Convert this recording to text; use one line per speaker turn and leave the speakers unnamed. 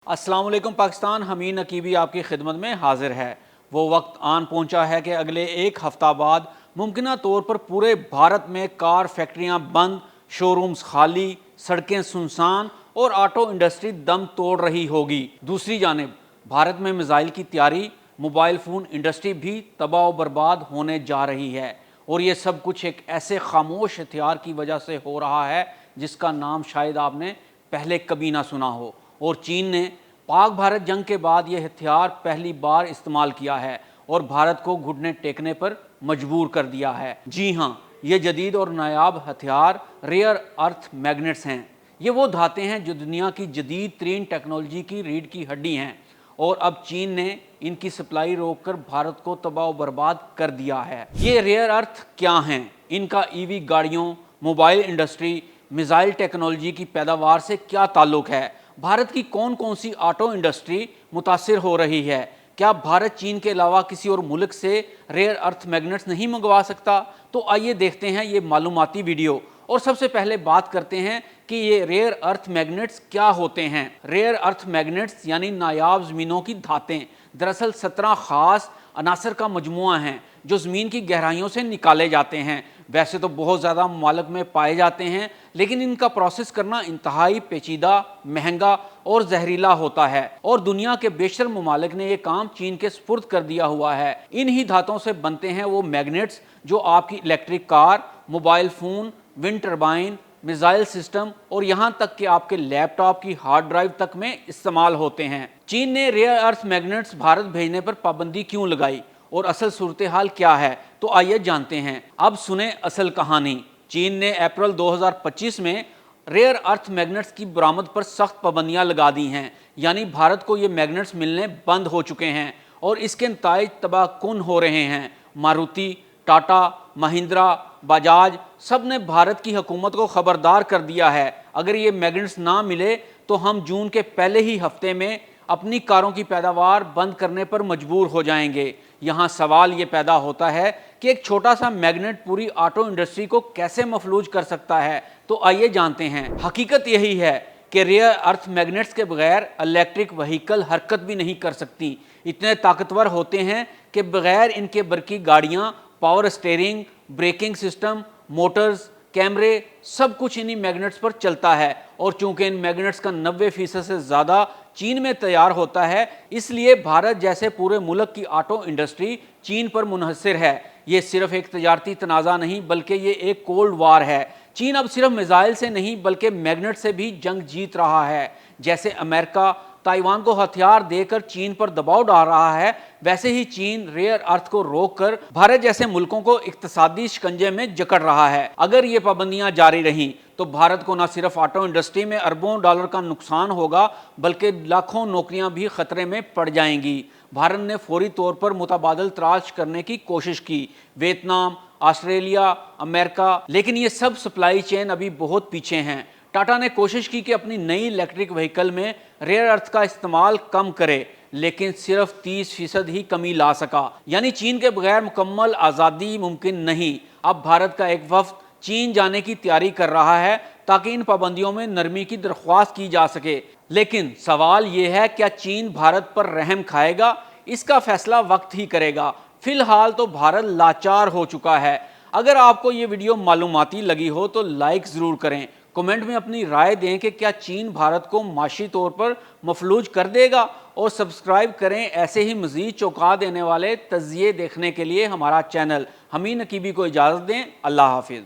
अस्सलाम वालेकुम पाकिस्तान। हमीद नकीबी आपकी खिदमत में हाजिर है। वो वक्त आन पहुंचा है कि अगले एक हफ्ता बाद मुमकिना तौर पर पूरे भारत में कार फैक्ट्रियां बंद, शोरूम्स खाली, सड़कें सुनसान और ऑटो इंडस्ट्री दम तोड़ रही होगी। दूसरी जानिब भारत में मिसाइल की तैयारी, मोबाइल फ़ोन इंडस्ट्री भी तबाह व बर्बाद होने जा रही है। और ये सब कुछ एक ऐसे खामोश हथियार की वजह से हो रहा है जिसका नाम शायद आपने पहले कभी ना सुना हो। और चीन ने पाक भारत जंग के बाद ये हथियार पहली बार इस्तेमाल किया है और भारत को घुटने टेकने पर मजबूर कर दिया है। जी हाँ, ये जदीद और नायाब हथियार रेयर अर्थ मैग्नेट्स हैं। ये वो धातें हैं जो दुनिया की जदीद तरीन टेक्नोलॉजी की रीढ़ की हड्डी हैं और अब चीन ने इनकी सप्लाई रोककर भारत को तबाह व बर्बाद कर दिया है। ये रेयर अर्थ क्या हैं? इनका ईवी गाड़ियों, मोबाइल इंडस्ट्री, मिसाइल टेक्नोलॉजी की पैदावार से क्या ताल्लुक है? भारत की कौन कौन सी ऑटो इंडस्ट्री मुतासिर हो रही है? क्या भारत चीन के अलावा किसी और मुल्क से रेयर अर्थ मैग्नेट्स नहीं मंगवा सकता? तो आइए देखते हैं ये मालूमाती वीडियो। और सबसे पहले बात करते हैं कि ये रेयर अर्थ मैग्नेट्स क्या होते हैं। रेयर अर्थ मैग्नेट्स यानी नायाब ज़मीनों की धातें दरअसल 17 ख़ास अनासर का मजमुआ हैं जो ज़मीन की गहराइयों से निकाले जाते हैं। वैसे तो बहुत ज़्यादा ममालिक में पाए जाते हैं, लेकिन इनका प्रोसेस करना इंतहाई पेचीदा, महंगा और जहरीला होता है और दुनिया के बेशतर ममालिक ने यह काम चीन के सुपुर्द कर दिया हुआ है। इन्हीं धातों से बनते हैं वो मैग्नेट्स जो आपकी electric car, mobile phone, wind turbine, missile system और यहाँ तक कि आपके लैपटॉप की हार्ड ड्राइव तक में इस्तेमाल होते हैं। चीन ने रेयर अर्थ मैग्नेट्स भारत भेजने पर पाबंदी क्यों लगाई और असल सूरत हाल क्या है? तो आइए जानते हैं। अब सुने असल कहानी। चीन ने अप्रैल 2025 में रेयर अर्थ मैग्नेट्स की बरामद पर सख्त पाबंदियां लगा दी हैं, यानी भारत को ये मैग्नेट्स मिलने बंद हो चुके हैं और इसके नताइज तबाहकुन हो रहे हैं। मारुति, टाटा, महिंद्रा, बजाज सब ने भारत की हुकूमत को खबरदार कर दिया है, अगर ये मैग्नेट्स ना मिले तो हम जून के पहले ही हफ्ते में अपनी कारों की पैदावार बंद करने पर मजबूर हो जाएंगे। यहाँ सवाल ये पैदा होता है कि एक छोटा सा मैग्नेट पूरी ऑटो इंडस्ट्री को कैसे मफलूज कर सकता है? तो आइए जानते हैं। हकीकत यही है कि रेयर अर्थ मैग्नेट्स के बगैर इलेक्ट्रिक व्हीकल हरकत भी नहीं कर सकती। इतने ताकतवर होते हैं कि बगैर इनके बरकी गाड़ियाँ, power steering, braking system, Motors, कैमरे सब कुछ इन्हीं मैग्नेट्स पर चलता है। और चूंकि इन मैग्नेट्स का 90% से ज़्यादा चीन में तैयार होता है, इसलिए भारत जैसे पूरे मुल्क की ऑटो इंडस्ट्री चीन पर मुनहसर है। ये सिर्फ एक तजारती तनाज़ा नहीं बल्कि ये एक कोल्ड वार है। चीन अब सिर्फ मिसाइल से नहीं बल्कि मैग्नेट से भी जंग जीत रहा है। जैसे अमेरिका ताइवान को हथियार देकर चीन पर दबाव डाल रहा है, वैसे ही चीन रेयर अर्थ को रोककर भारत जैसे मुल्कों को इक्तसादी शिकंजे में जकड़ रहा है। अगर ये पाबंदियां जारी रहीं तो भारत को न सिर्फ ऑटो इंडस्ट्री में अरबों डॉलर का नुकसान होगा बल्कि लाखों नौकरियां भी खतरे में पड़ जाएंगी। भारत ने फौरी तौर पर मुतबादल तलाश करने की कोशिश की, वियतनाम, ऑस्ट्रेलिया, अमेरिका, लेकिन ये सब सप्लाई चेन अभी बहुत पीछे हैं। टाटा ने कोशिश की कि अपनी नई इलेक्ट्रिक व्हीकल में रेयर अर्थ का इस्तेमाल कम करे, लेकिन सिर्फ 30% ही कमी ला सका। यानी चीन के बगैर मुकम्मल आज़ादी मुमकिन नहीं। अब भारत का एक वफ्द चीन जाने की तैयारी कर रहा है ताकि इन पाबंदियों में नरमी की दरख्वास्त की जा सके। लेकिन सवाल ये है, क्या चीन भारत पर रहम खाएगा? इसका फैसला वक्त ही करेगा। फिलहाल तो भारत लाचार हो चुका है। अगर आपको ये वीडियो मालूमाती लगी हो तो लाइक ज़रूर करें। कमेंट में अपनी राय दें कि क्या चीन भारत को माशी तौर पर मफलूज कर देगा, और सब्सक्राइब करें ऐसे ही मज़ीद चौंका देने वाले तज़्किये देखने के लिए हमारा चैनल। हमीद नकीबी को इजाज़त दें। अल्लाह हाफिज़।